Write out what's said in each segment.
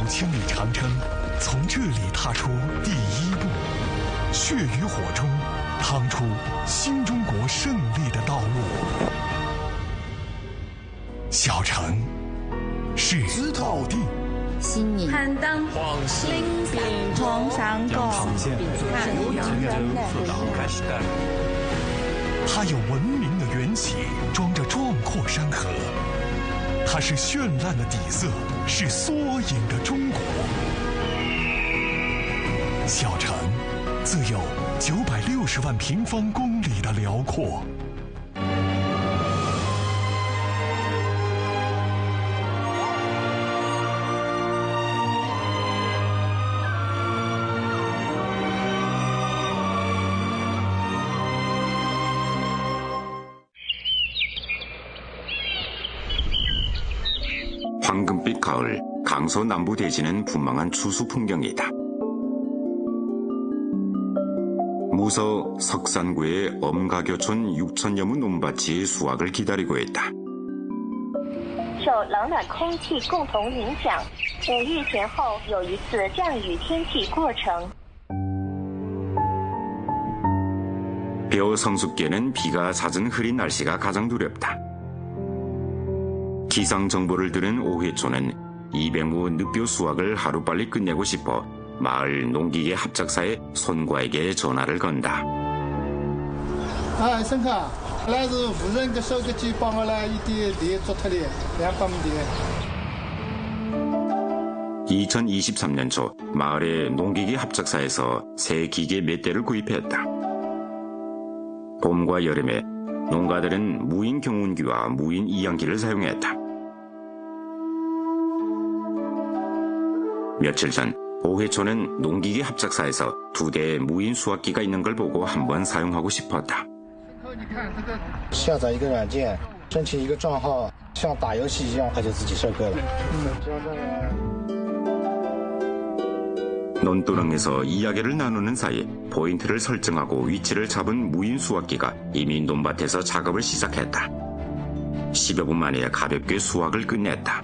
千里长征从这里踏出第一步，血与火中趟出新中国胜利的道路。小城是保定、新宁、攀登、黄石、铜山沟、它有文明的缘起，装着壮阔山河；它是绚烂的底色，是缩影的中国。小城自有960万平方公里的辽阔。황금빛 가을, 강서 남부 대지는 분망한 추수 풍경이다. 무서 석산구의 엄가교촌 6천여 무 논밭이 수확을 기다리고 있다. 受冷暖空气共同影响，5日前后有一次降雨天气过程。 벼 성숙기에는 비가 잦은 흐린 날씨가 가장 두렵다. 기상 정보를 들은 오회초는 200무 늑벼 수확을 하루빨리 끝내고 싶어 마을 농기계 합작사의 손과에게 전화를 건다. 孙哥，那是无人的收割机帮我来一点地做脱的，200亩地。 2023년 초 마을의 농기계 합작사에서 새 기계 몇 대를 구입했다. 봄과 여름에 농가들은 무인 경운기와 무인 이양기를 사용했다. 며칠 전 오회초는 농기계 합작사에서 2대의 무인 수확기가 있는 걸 보고 한번 사용하고 싶었다. 下载一个软件，申请一个账号，像打游戏一样，它就自己收割了。 논두렁에서 이야기를 나누는 사이 포인트를 설정하고 위치를 잡은 무인 수확기가 이미 논밭에서 작업을 시작했다. 10여 분 만에 가볍게 수확을 끝냈다.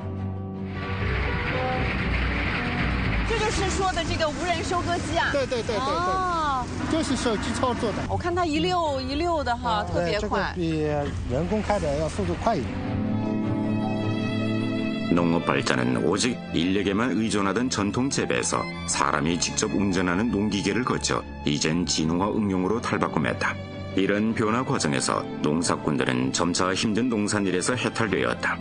这就是说的这个无人收割机啊？对，就是手机操作的。我看它一溜一溜的哈，特别快。这个比人工开的要速度快一点。 농업 발전은 오직 인력에만 의존하던 전통 재배에서 사람이 직접 운전하는 농기계를 거쳐 이젠 진화와 응용으로 탈바꿈했다. 이런 변화 과정에서 농사꾼들은 점차 힘든 농산일에서 해탈되었다.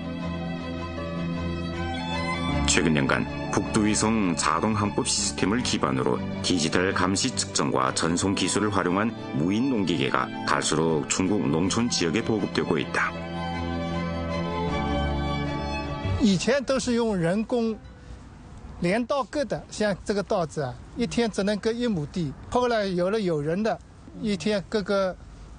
최근 년간 북두위성 자동항법 시스템을 기반으로 디지털 감시 측정과 전송 기술을 활용한 무인 농기계가 갈수록 중국 농촌 지역에 보급되고 있다. 以前都是用人工连稻割的，像这个稻子啊，一天只能割1亩地。后来有了有人的，一天割个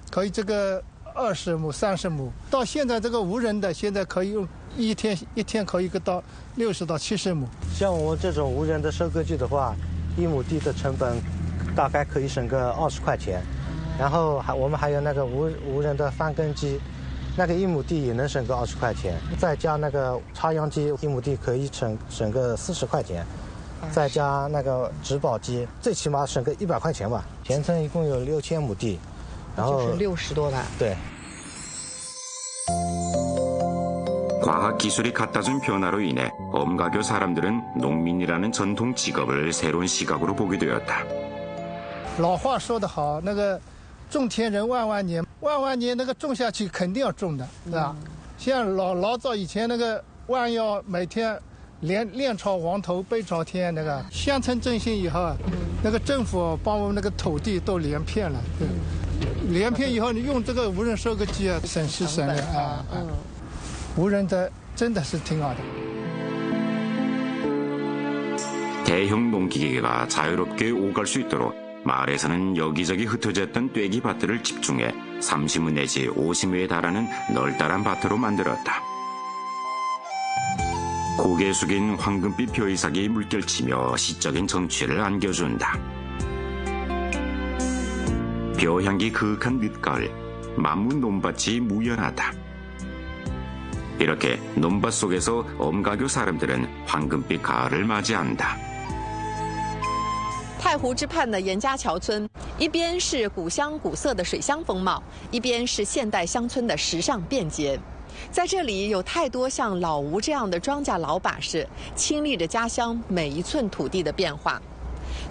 可以这个20亩、30亩。到现在这个无人的，现在可以用一天可以割到60到70亩。像我们这种无人的收割机的话，1亩地的成本大概可以省个20块钱。然后我们还有那个无人的翻耕机。 那个1亩地也能省个20块钱，再加那个插秧机，1亩地可以省个40块钱，再加那个植保机，最起码省个100块钱吧。全村一共有6000亩地，然后就是60多万。对。 과학 기술이 갖다준 변화로 인해 엄가교 사람들은 농민이라는 전통 직업을 새로운 시각으로 보게 되었다. 老话说得好，那个种田人万万年。 万万年那个种下去肯定要种的，是吧？像老早以前那个万要每天面朝黄头背朝天，那个乡村振兴以后，那个政府帮我们那个土地都连片了，连片以后你用这个无人收割机啊，省时省力啊，无人的真的是挺好的。 대형 농기계가 자유롭게 오갈 수 있도록 마을에서는 여기저기 흩어졌던 떼기 밭들을 집중해 30무 내지 50무에 달하는 널따란 밭으로 만들었다. 고개 숙인 황금빛 벼이삭이 물결치며 시적인 정취를 안겨준다. 벼향기 그윽한 늦가을, 만문 논밭이 무연하다. 이렇게 논밭 속에서 엄가교 사람들은 황금빛 가을을 맞이한다. 太湖之畔的严家桥村，一边是古香古色的水乡风貌，一边是现代乡村的时尚便捷。在这里有太多像老吴这样的庄稼老把式，亲历着家乡每一寸土地的变化。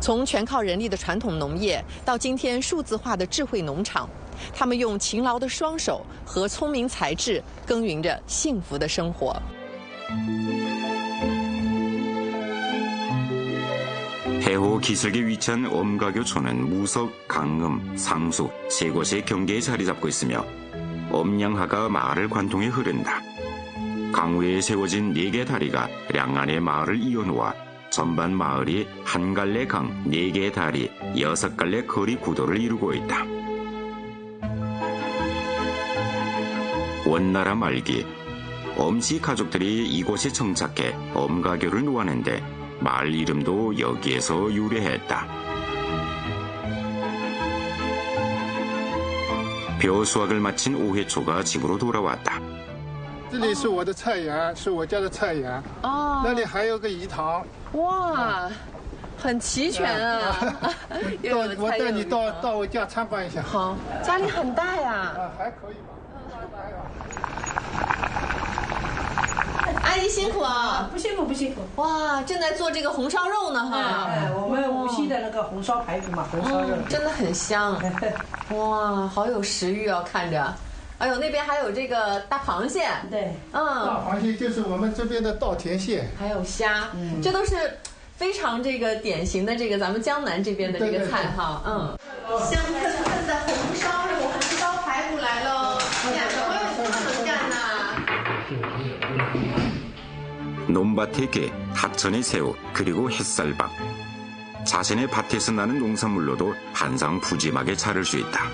从全靠人力的传统农业，到今天数字化的智慧农场，他们用勤劳的双手和聪明才智耕耘着幸福的生活。 해호 기슭에 위치한 엄가교촌은 무석, 강음, 상수 세 곳의 경계에 자리 잡고 있으며 엄양하가 마을을 관통해 흐른다. 강우에 세워진 4개 다리가 량안의 마을을 이어놓아 전반 마을이 한 갈래 강, 4개의 다리, 6갈래 거리 구도를 이루고 있다. 원나라 말기, 엄씨 가족들이 이곳에 정착해 엄가교를 놓았는데 마을 이름도 여기에서 유래했다. 벼 수확을 마친 오해초가 집으로 돌아왔다. 这里是我的菜园，是我家的菜园。哦，那里还有个鱼塘。哇，很齐全啊！我带你到我家参观一下。好，家里很大呀。还可以吧。 阿姨辛苦啊！不辛苦不辛苦。哇，正在做这个红烧肉呢哈！我们无锡的那个红烧排骨嘛，红烧肉真的很香。哇，好有食欲哦，看着。哎呦，那边还有这个大螃蟹。对，大螃蟹就是我们这边的稻田蟹。还有虾，这都是非常这个典型的这个咱们江南这边的这个菜哈。香喷喷的红烧肉、红烧排骨来喽！呀，小朋友不能干呐。 논밭의 게, 하천의 새우, 그리고 햇살밥. 자신의 밭에서 나는 농산물로도 한상 푸짐하게 차릴 수 있다.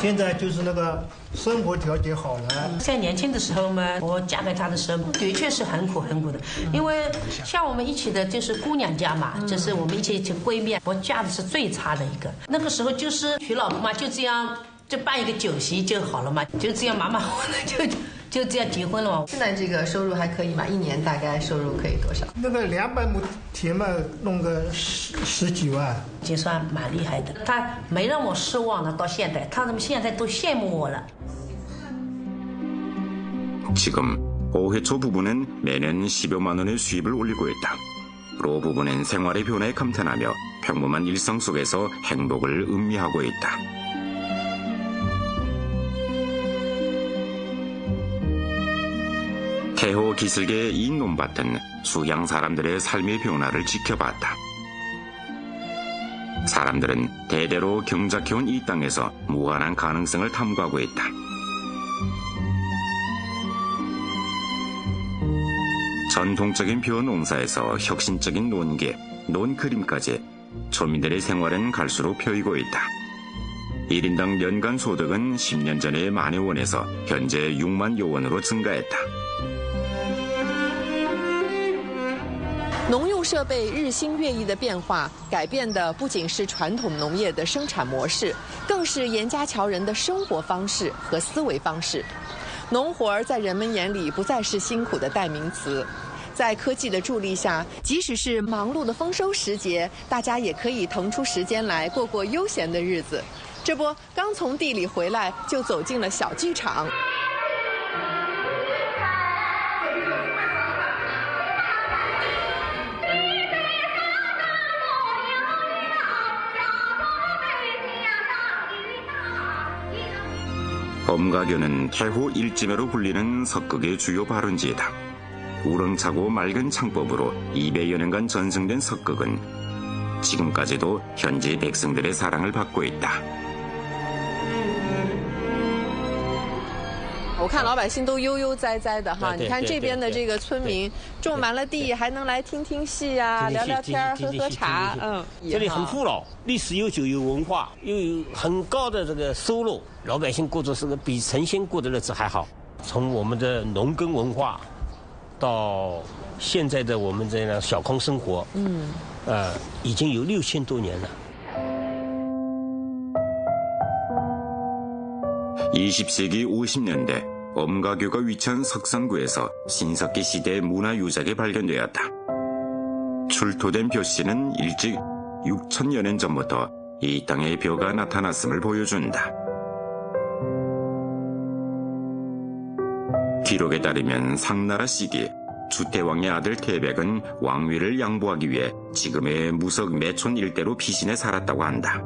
现在就是那个生活条件好了。在年轻的时候嘛，我嫁给他的时候，的确是很苦很苦的。因为像我们一起的就是姑娘家嘛，就是我们一起闺蜜，我嫁的是最差的一个。那个时候就是娶老婆嘛，就这样就办一个酒席就好了嘛，就这样马马虎虎就这样结婚了嘛。现在这个收入还可以吗？一年大概收入可以多少？那个200亩田嘛，弄个十几万，已经算蛮厉害的。他没让我失望了，到现在，他们现在都羡慕我了。 지금 오해초 부부는 매년 10여만 원의 수입을 올리고 있다. 로 부부는 생활의 변화에 감탄하며 평범한 일상 속에서 행복을 음미하고 있다. 태호 기슭의 이 논밭은 수양 사람들의 삶의 변화를 지켜봤다. 사람들은 대대로 경작해온 이 땅에서 무한한 가능성을 탐구하고 있다. 전통적인 벼 농사에서 혁신적인 논계, 논그림까지 초민들의 생활은 갈수록 펴이고 있다. 1인당 연간 소득은 10년 전의 10,000여 원에서 현재 60,000여 원으로 증가했다. 农用设备日新月异的变化，改变的不仅是传统农业的生产模式，更是严家桥人的生活方式和思维方式。农活儿在人们眼里不再是辛苦的代名词，在科技的助力下，即使是忙碌的丰收时节，大家也可以腾出时间来过过悠闲的日子。这不，刚从地里回来，就走进了小剧场。 엄가교는 태호 일지매로 불리는 석극의 주요 발원지이다. 우렁차고 맑은 창법으로 200여 년간 전승된 석극은 지금까지도 현지 백성들의 사랑을 받고 있다. 我看老百姓都悠悠哉哉的哈，你看这边的这个村民种满了地，还能来听听戏啊，聊聊天，喝喝茶，这里很古老，历史悠久，有文化，又有很高的这个收入，老百姓过着是个比神仙过的日子还好。从我们的农耕文化，到现在的我们这样小康生活，已经有6000多年了。 20세기 50년대 엄가교가 위치한 석산구에서 신석기 시대 문화유적이 발견되었다. 출토된 벼씨는 일찍 6천여 년 전부터 이 땅에 벼가 나타났음을 보여준다. 기록에 따르면 상나라 시기 주태왕의 아들 태백은 왕위를 양보하기 위해 지금의 무석 매촌 일대로 피신해 살았다고 한다.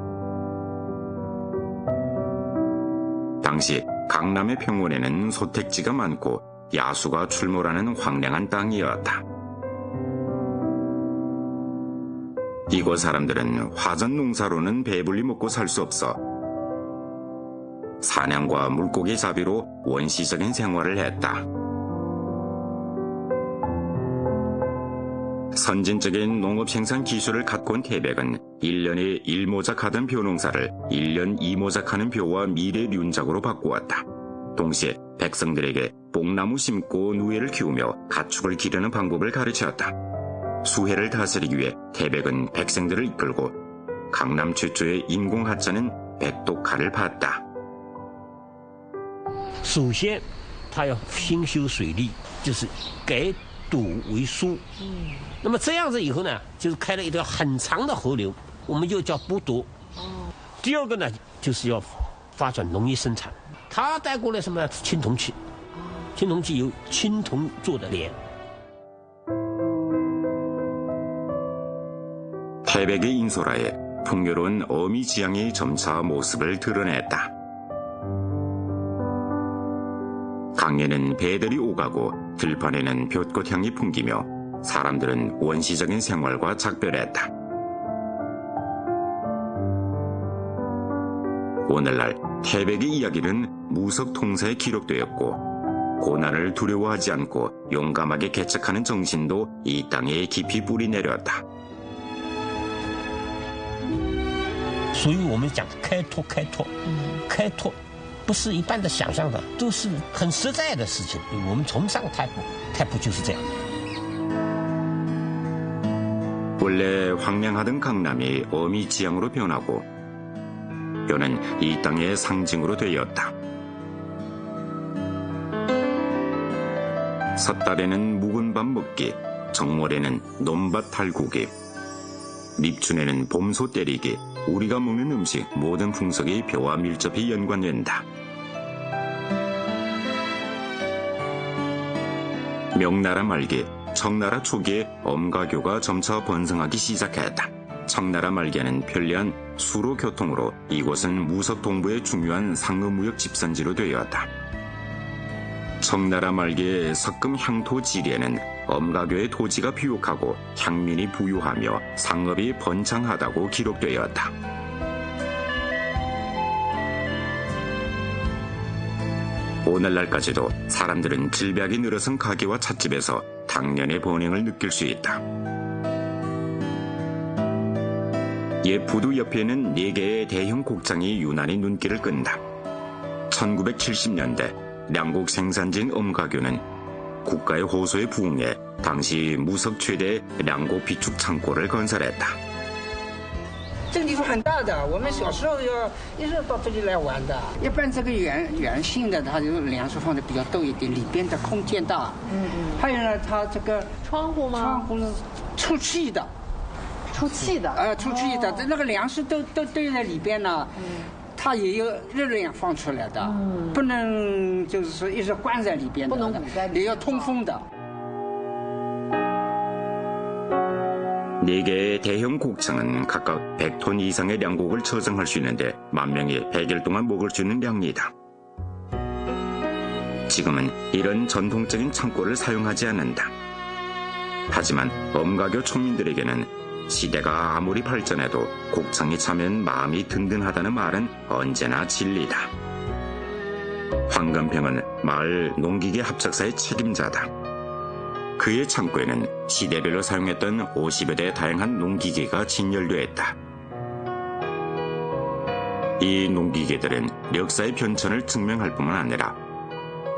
당시 강남의 평원에는 소택지가 많고 야수가 출몰하는 황량한 땅이었다. 이곳 사람들은 화전 농사로는 배불리 먹고 살 수 없어 사냥과 물고기 잡이로 원시적인 생활을 했다. 선진적인 농업 생산 기술을 갖고 온 태백은 1년에 1모작하던 벼농사를 1년 2모작하는 벼와 미래륜작으로 바꾸었다. 동시에 백성들에게 뽕나무 심고 누에를 키우며 가축을 기르는 방법을 가르쳤다. 수해를 다스리기 위해 태백은 백성들을 이끌고 강남 최초의 인공하천인 백독가를 팠다. 首先它要兴修水利，就是改堵为疏。那么这样子以后呢，就是开了一条很长的河流，我们就叫补堵。第二个呢，就是要发展农业生产。他带过来什么青铜器？青铜器由青铜做的脸。 태백의 인소라에 풍요로운 어미지향이 점차 모습을 드러냈다. 강에는 배들이 오가고 들판에는 볕꽃향이 풍기며 사람들은 원시적인 생활과 작별했다. 오늘날 태백의 이야기는 무석 통사에 기록되었고 고난을 두려워하지 않고 용감하게 개척하는 정신도 이 땅에 깊이 뿌리 내렸다. 所以我们讲开拓，开拓不是一般的想象的，都是很实在的事情。我们崇尚太仆就是这样。 원래 황량하던 강남이 어미지향으로 변하고 벼는 이 땅의 상징으로 되었다. 섣달에는 묵은 밥 먹기, 정월에는 논밭 달구기, 립춘에는 봄소 때리기, 우리가 먹는 음식 모든 풍속이 벼와 밀접히 연관된다. 명나라 말기, 청나라 초기에 엄가교가 점차 번성하기 시작했다. 청나라 말기에는 편리한 수로 교통으로 이곳은 무석 동부의 중요한 상업무역 집산지로 되었다. 청나라 말기의 석금 향토 지리에는 엄가교의 토지가 비옥하고 향민이 부유하며 상업이 번창하다고 기록되었다. 오늘날까지도 사람들은 질벽이 늘어선 가게와 찻집에서 당년의 번영을 느낄 수 있다. 옛 부두 옆에는 4개의 대형 곡장이 유난히 눈길을 끈다. 1970년대 량곡 생산지인 엄가교는 국가의 호소에 부응해 당시 무석 최대 량곡 비축 창고를 건설했다. 这个地方很大的，我们小时候一直到这里来玩的。一般这个圆形的，它就梁是放的比较陡一点，里边的空间大。还有呢，它这个窗户吗？窗户是出气的。出气的？出气的，那个粮食都堆在里边呢。它也有热量放出来的，不能就是说一直关在里边的，不能捂在里边，也要通风的。 4개의 대형 곡창은 각각 100톤 이상의 량곡을 처정할 수 있는데 10,000명이 100일 동안 먹을 수 있는 양이다. 지금은 이런 전통적인 창고를 사용하지 않는다. 하지만 엄가교 촌민들에게는 시대가 아무리 발전해도 곡창이 차면 마음이 든든하다는 말은 언제나 진리다. 황금평은 마을 농기계 합작사의 책임자다. 그의 창고에는 시대별로 사용했던 50여 대의 다양한 농기계가 진열되어 있다. 이 농기계들은 역사의 변천을 증명할 뿐만 아니라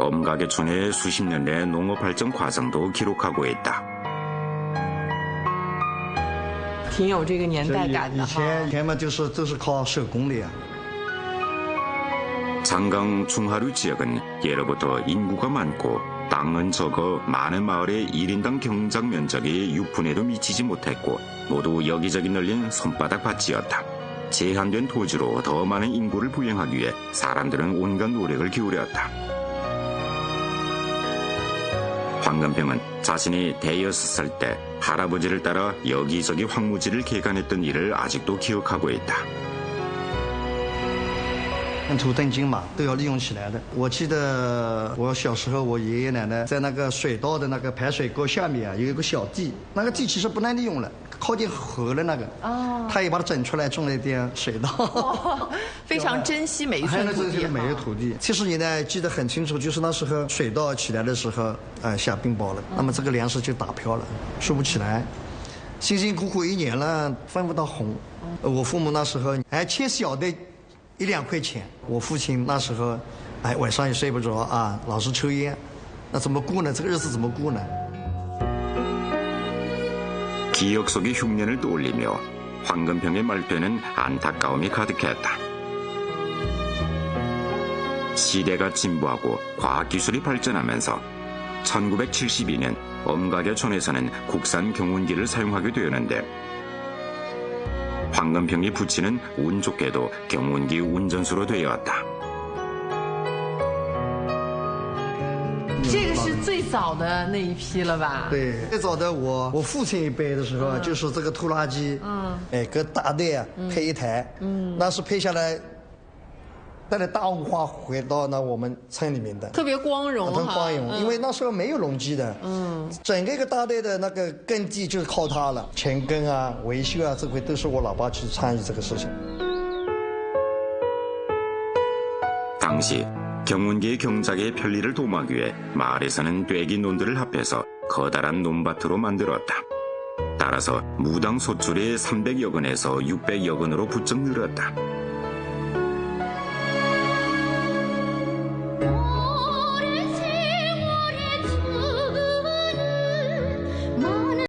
엄가교촌의 수십 년의 농업 발전 과정도 기록하고 있다. 挺有这个年代感的哈。以前嘛就是都是靠手工的呀。 장강 중하류 지역은 예로부터 인구가 많고 땅은 적어 많은 마을의 1인당 경작 면적의 6분에도 미치지 못했고 모두 여기저기 널린 손바닥 밭이었다. 제한된 토지로 더 많은 인구를 부양하기 위해 사람들은 온갖 노력을 기울였다. 황금평은 자신이 대여섯 살 때 할아버지를 따라 여기저기 황무지를 개간했던 일을 아직도 기억하고 있다. 土登金嘛都要利用起来的。我记得我小时候，我爷爷奶奶在那个水稻的那个排水沟下面啊，有一个小地，那个地其实不能利用了，靠近河了那个。哦。他也把它整出来，种了一点水稻。哦，非常珍惜每一寸土地。每一个土地。70年代记得很清楚，就是那时候水稻起来的时候，下冰雹了，那么这个粮食就打飘了，收不起来，辛辛苦苦1年了，分不到红。我父母那时候还切小的。1、2块钱，我父亲那时候，晚上也睡不着啊，老是抽烟，那怎么过呢？这个日子怎么过呢？ 기억 속의 흉년을 떠올리며 황금평의 말편은 안타까움이 가득했다. 시대가 진보하고 과학기술이 발전하면서 1972년 엄각의 촌에서는 국산 경운기를 사용하게 되었는데 황금평이 부친은 운 좋게도 경운기 운전수로 되었다. 这个是最早的那一批了吧？对，最早的我父亲一辈的时候，就是这个拖拉机，跟大队啊配一台，那是配下来，带着大物化回到那我们村里面的，特别光荣很光荣，因为那时候没有农机的，整个一个大队的那个耕地就是靠它了，前耕啊、维修啊，这回都是我老爸去参与这个事情。 당시 경운기의 경작의 편리를 도모하기 위해 마을에서는 떼기 논들을 합해서 커다란 논밭으로 만들었다. 따라서 무당 소출이 300여 건에서 600여 건으로 부쩍 늘었다.